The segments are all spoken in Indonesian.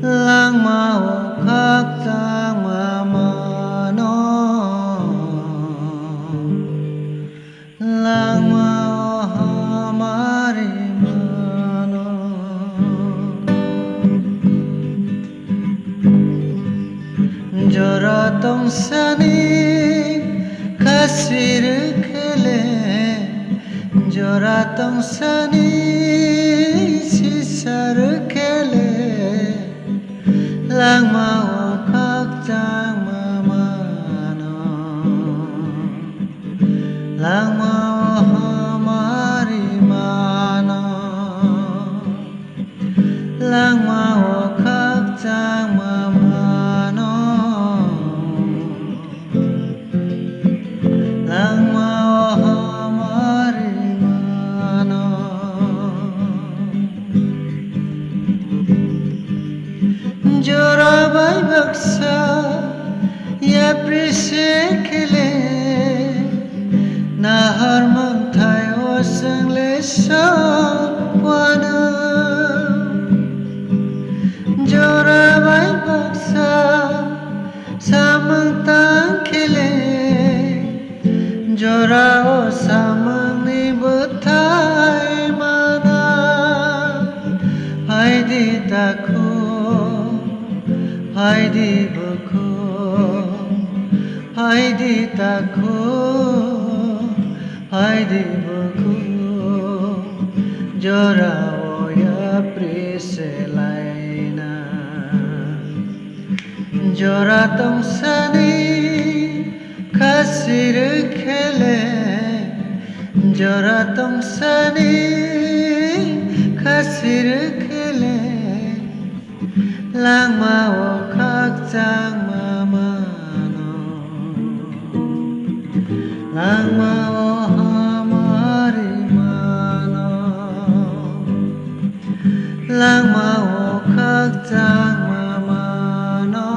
Lang mau khắc giang mà nó lang mau hamari mano jora tong sani kasir khele jora tong sani sisar khele lang mau khắc giang mà nó lang mau hamari mano lang mau khắc giang mà nó lang mau hamari mano jora bai baksa ya prise khele na har mang thai o sang le sa wana jora bai baksa samang tang khele jora o samang ni buthai mana hai di takho hai di bakho hai di takho hai di bakho jora oya prise laina jora tong sani kasir khele jora tong sani kasir khele lang mau khắc giang mà nó lang mau hamari mano lang mau khắc giang mà nó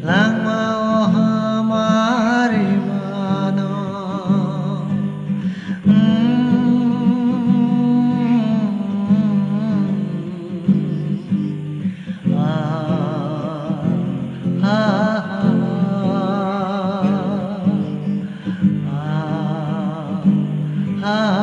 lang mau hamari mano ah